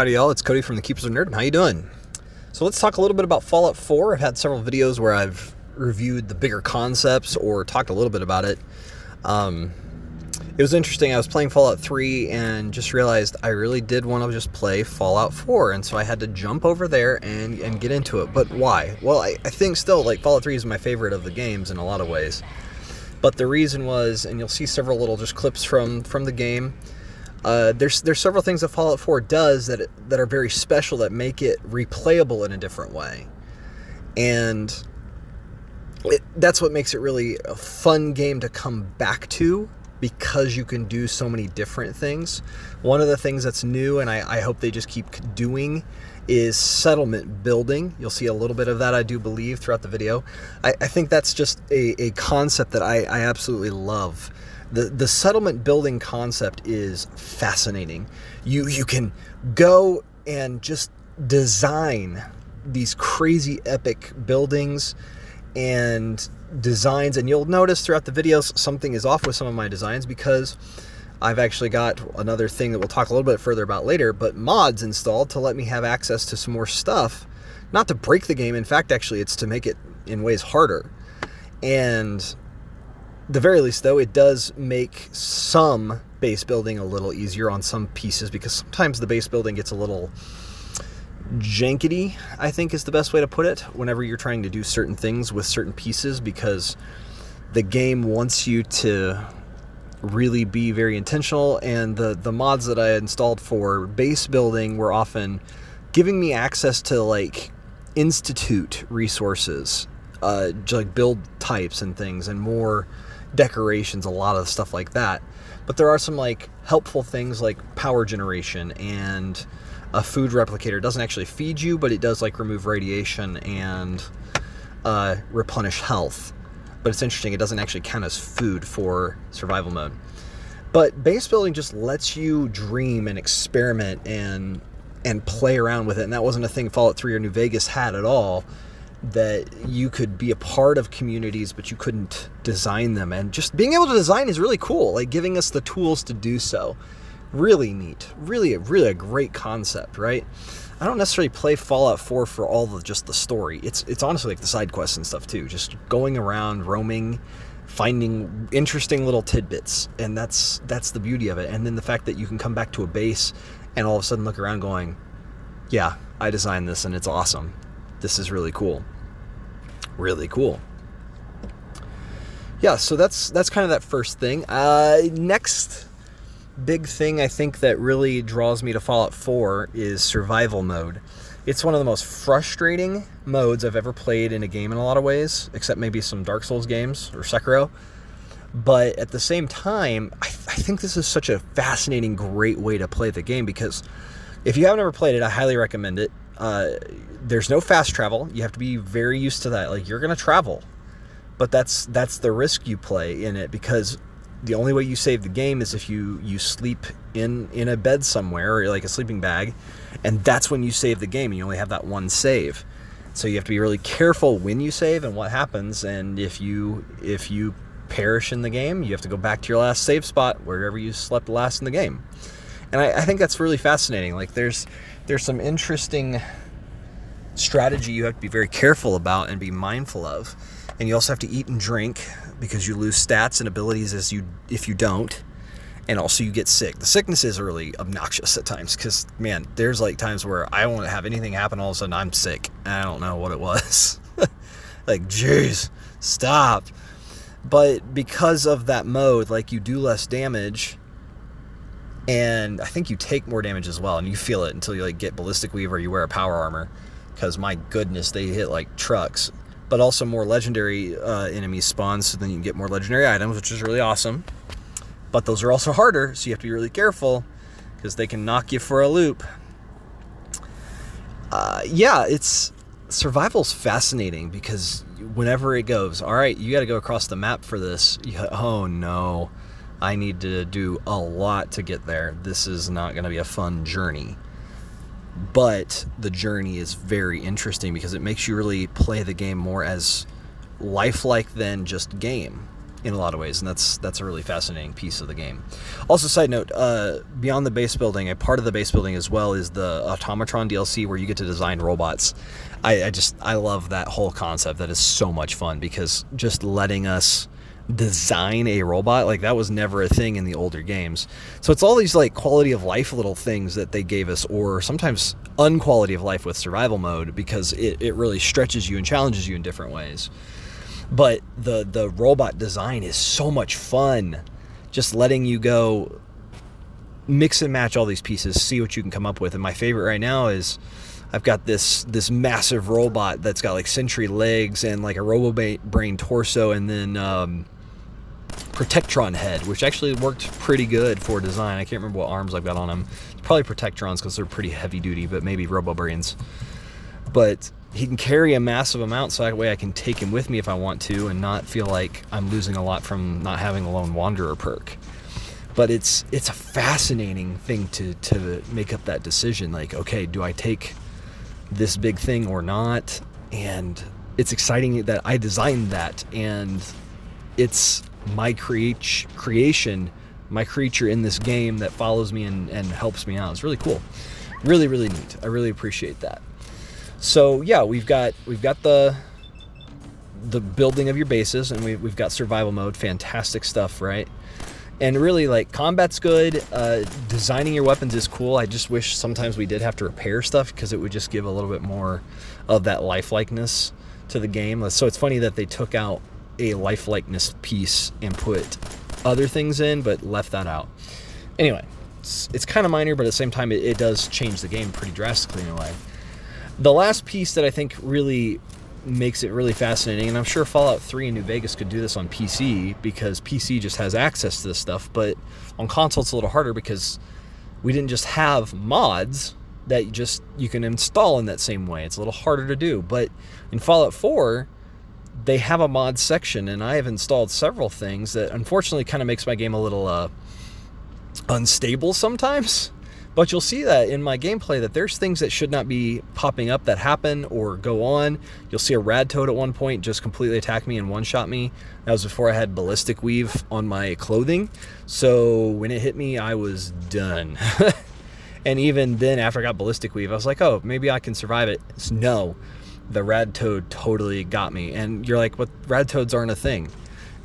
Howdy y'all, it's Cody from the Keepers of Nerdom. How you doing? So let's talk a little bit about Fallout 4. I've had several videos where I've reviewed the bigger concepts or talked a little bit about it. It was interesting. I was playing Fallout 3 and just realized I really did want to just play Fallout 4, and so I had to jump over there and get into it. But why? Well, I think still, like, Fallout 3 is my favorite of the games in a lot of ways. But the reason was, and you'll see several little just clips from the game, there's several things that Fallout 4 does that are very special that make it replayable in a different way. And that's what makes it really a fun game to come back to, because you can do so many different things. One of the things that's new, and I hope they just keep doing, is settlement building. You'll see a little bit of that, I do believe, throughout the video. I think that's just a concept that I absolutely love. The settlement building concept is fascinating. You can go and just design these crazy epic buildings and designs, and you'll notice throughout the videos something is off with some of my designs, because I've actually got another thing that we'll talk a little bit further about later, but mods installed to let me have access to some more stuff. Not to break the game, in fact, actually, it's to make it in ways harder. And the very least, though, it does make some base building a little easier on some pieces, because sometimes the base building gets a little jankety, I think is the best way to put it, whenever you're trying to do certain things with certain pieces, because the game wants you to really be very intentional. And the mods that I installed for base building were often giving me access to, like, institute resources, like build types and things, and more decorations, a lot of stuff like that. But there are some, like, helpful things like power generation and a food replicator. It doesn't actually feed you, but it does, like, remove radiation and replenish health. But it's interesting, it doesn't actually count as food for survival mode. But base building just lets you dream and experiment and play around with it. And that wasn't a thing Fallout 3 or New Vegas had at all, that you could be a part of communities, but you couldn't design them. And just being able to design is really cool, like giving us the tools to do so. Really neat. Really a great concept, right? I don't necessarily play Fallout 4 for all the just the story. It's honestly like the side quests and stuff too. Just going around, roaming, finding interesting little tidbits, and that's the beauty of it. And then the fact that you can come back to a base and all of a sudden look around going, yeah, I designed this and it's awesome. This is really cool. Really cool. Yeah, so that's kind of that first thing. Next big thing I think that really draws me to Fallout 4 is survival mode. It's one of the most frustrating modes I've ever played in a game in a lot of ways, except maybe some Dark Souls games or Sekiro. But at the same time, I think this is such a fascinating, great way to play the game, because if you haven't ever played it, I highly recommend it. There's no fast travel. You have to be very used to that. Like, you're going to travel, but that's the risk you play in it, because the only way you save the game is if you sleep in a bed somewhere, or like a sleeping bag, and that's when you save the game, and you only have that one save. So you have to be really careful when you save and what happens, and if you perish in the game, you have to go back to your last save spot, wherever you slept last in the game. And I think that's really fascinating. Like, there's some interesting strategy you have to be very careful about and be mindful of. And you also have to eat and drink, because you lose stats and abilities if you don't. And also you get sick. The sickness is really obnoxious at times, because, man, there's like times where I won't have anything happen, all of a sudden I'm sick, and I don't know what it was. Like, jeez, stop. But because of that mode, like, you do less damage, and I think you take more damage as well, and you feel it until you, like, get Ballistic Weave or you wear a power armor, because, my goodness, they hit like trucks. But also more legendary enemies spawn, so then you can get more legendary items, which is really awesome. But those are also harder, so you have to be really careful, because they can knock you for a loop. Yeah, survival's fascinating, because whenever it goes, all right, you got to go across the map for this. Oh no, I need to do a lot to get there. This is not going to be a fun journey. But the journey is very interesting, because it makes you really play the game more as lifelike than just game. in a lot of ways, and that's a really fascinating piece of the game. Also, side note, beyond the base building, a part of the base building as well is the Automatron DLC, where you get to design robots. I love that whole concept. That is so much fun, because just letting us design a robot, like, that was never a thing in the older games. So it's all these like quality of life little things that they gave us, or sometimes unquality of life with survival mode, because it really stretches you and challenges you in different ways. But the robot design is so much fun, just letting you go mix and match all these pieces, see what you can come up with. And my favorite right now is I've got this massive robot that's got like Sentry legs and like a Robo-Brain torso, and then Protectron head, which actually worked pretty good for design. I can't remember what arms I've got on him. It's probably Protectrons, because they're pretty heavy duty, but maybe Robo-Brains. But he can carry a massive amount, so that way I can take him with me if I want to, and not feel like I'm losing a lot from not having the Lone Wanderer perk. But it's a fascinating thing to make up that decision. Like, okay, do I take this big thing or not? And it's exciting that I designed that, and it's my creation, my creature in this game that follows me and helps me out. It's really cool. Really, really neat. I really appreciate that. So yeah, we've got the building of your bases, and we've got survival mode. Fantastic stuff, right? And really, like, combat's good. Designing your weapons is cool. I just wish sometimes we did have to repair stuff, because it would just give a little bit more of that lifelikeness to the game. So it's funny that they took out a lifelikeness piece and put other things in, but left that out. Anyway, it's kind of minor, but at the same time, it does change the game pretty drastically in a way. The last piece that I think really makes it really fascinating, and I'm sure Fallout 3 and New Vegas could do this on PC, because PC just has access to this stuff, but on console it's a little harder, because we didn't just have mods that you can install in that same way. It's a little harder to do. But in Fallout 4, they have a mod section, and I have installed several things that unfortunately kind of makes my game a little unstable sometimes. But you'll see that in my gameplay, that there's things that should not be popping up that happen or go on. You'll see a rad toad at one point just completely attack me and one-shot me. That was before I had ballistic weave on my clothing. So when it hit me, I was done. And even then, after I got ballistic weave, I was like, oh, maybe I can survive it. No, the rad toad totally got me. And you're like, what? Rad toads aren't a thing.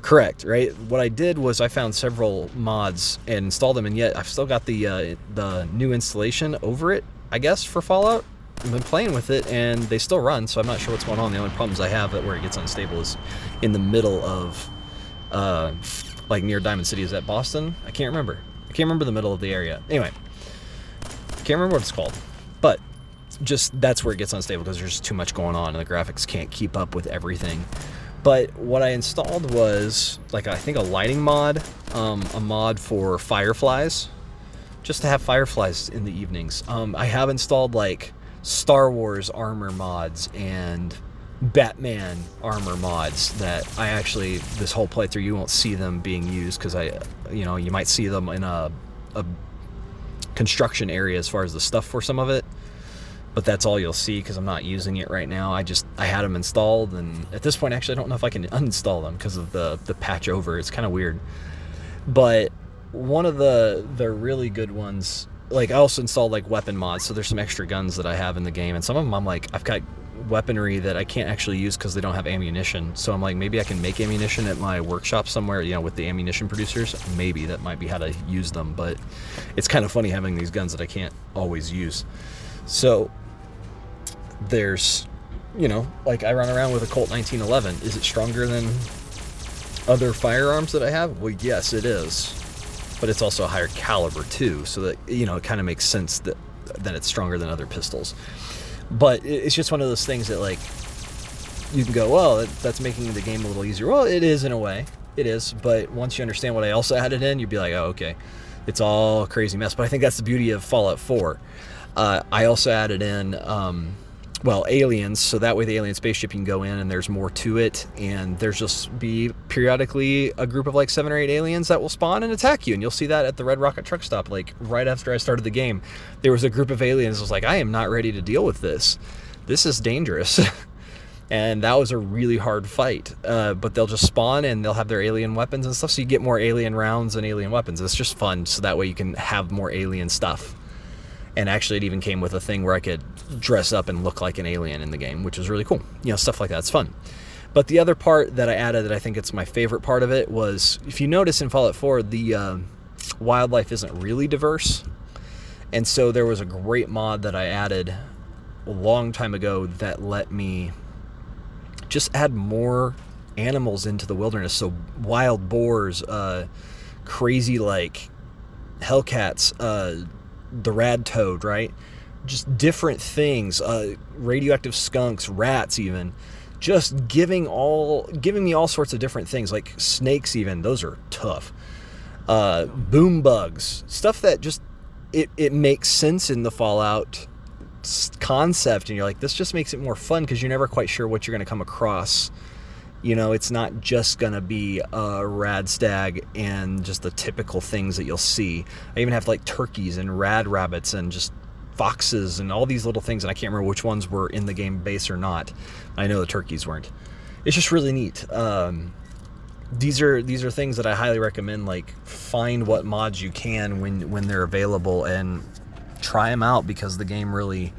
Correct, right? What I did was I found several mods and installed them, and yet I've still got the new installation over it, I guess, for Fallout. I've been playing with it, and they still run, so I'm not sure what's going on. The only problems I have where it gets unstable is in the middle of, like, near Diamond City. Is that Boston? I can't remember. I can't remember the middle of the area. Anyway, can't remember what it's called. But just that's where it gets unstable, because there's too much going on, and the graphics can't keep up with everything. But what I installed was, like, I think a lighting mod, a mod for fireflies, just to have fireflies in the evenings. I have installed, like, Star Wars armor mods and Batman armor mods that I actually, this whole playthrough, you won't see them being used, because you might see them in a construction area as far as the stuff for some of it. But that's all you'll see, because I'm not using it right now. I had them installed, and at this point, actually, I don't know if I can uninstall them because of the patch over. It's kind of weird. But one of the really good ones, like, I also installed, like, weapon mods, so there's some extra guns that I have in the game, and some of them I'm like, I've got weaponry that I can't actually use because they don't have ammunition. So I'm like, maybe I can make ammunition at my workshop somewhere, with the ammunition producers. Maybe that might be how to use them, but it's kind of funny having these guns that I can't always use. So there's, like, I run around with a Colt 1911. Is it stronger than other firearms that I have? Well, yes, it is. But it's also a higher caliber, too. So that, it kind of makes sense that it's stronger than other pistols. But it's just one of those things that, like, you can go, well, that's making the game a little easier. Well, it is in a way. It is. But once you understand what I also added in, you'd be like, oh, okay. It's all a crazy mess. But I think that's the beauty of Fallout 4. I also added in, aliens, so that way the alien spaceship, you can go in and there's more to it, and there's just be periodically a group of like 7 or 8 aliens that will spawn and attack you, and you'll see that at the Red Rocket truck stop. Like, right after I started the game, there was a group of aliens. I was like, I am not ready to deal with this. This is dangerous. and that was a really hard fight. But they'll just spawn and they'll have their alien weapons and stuff, so you get more alien rounds and alien weapons. It's just fun, so that way you can have more alien stuff. And actually, it even came with a thing where I could dress up and look like an alien in the game, which was really cool. You know, stuff like that's fun. But the other part that I added that I think it's my favorite part of it was, if you notice in Fallout 4, the wildlife isn't really diverse. And so there was a great mod that I added a long time ago that let me just add more animals into the wilderness. So wild boars, crazy like hellcats, the rad toad, right? Just different things, radioactive skunks, rats even. Just giving me all sorts of different things, like snakes even. Those are tough. Boom bugs, stuff that just it makes sense in the Fallout concept, and you're like, this just makes it more fun because you're never quite sure what you're going to come across. You know, it's not just going to be a rad stag and just the typical things that you'll see. I even have like turkeys and rad rabbits and just foxes and all these little things, and I can't remember which ones were in the game base or not. I know the turkeys weren't. It's just really neat. These are things that I highly recommend. Like, find what mods you can when they're available and try them out, because the game really,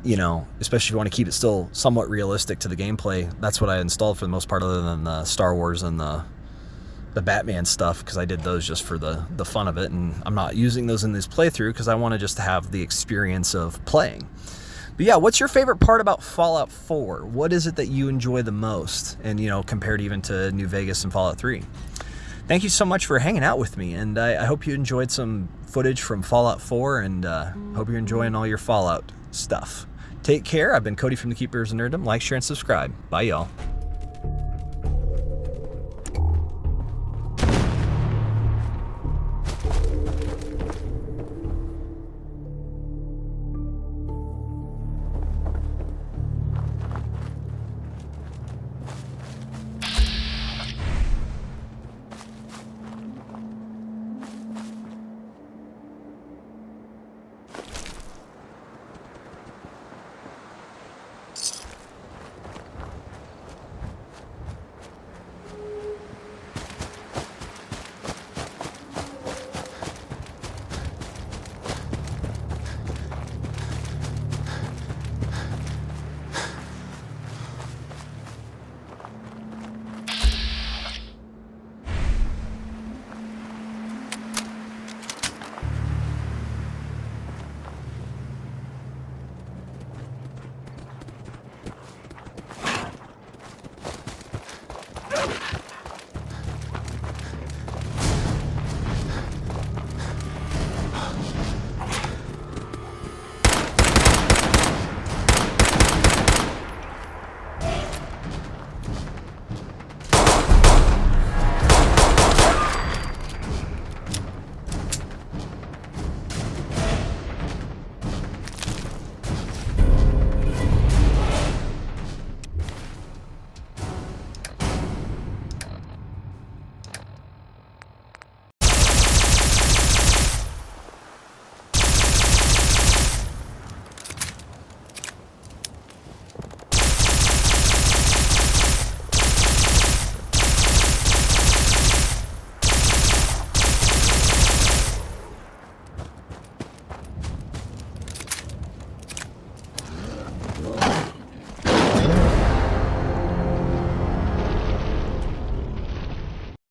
you know, especially if you want to keep it still somewhat realistic to the gameplay. That's what I installed for the most part, other than the Star Wars and the Batman stuff, because I did those just for the fun of it, and I'm not using those in this playthrough because I want to just have the experience of playing. But yeah, what's your favorite part about Fallout 4? What is it that you enjoy the most? And, you know, compared even to New Vegas and Fallout 3. Thank you so much for hanging out with me, and I hope you enjoyed some footage from Fallout 4, and hope you're enjoying all your Fallout stuff. Take care. I've been Cody from the Keepers of Nerddom. Like, share, and subscribe. Bye, y'all.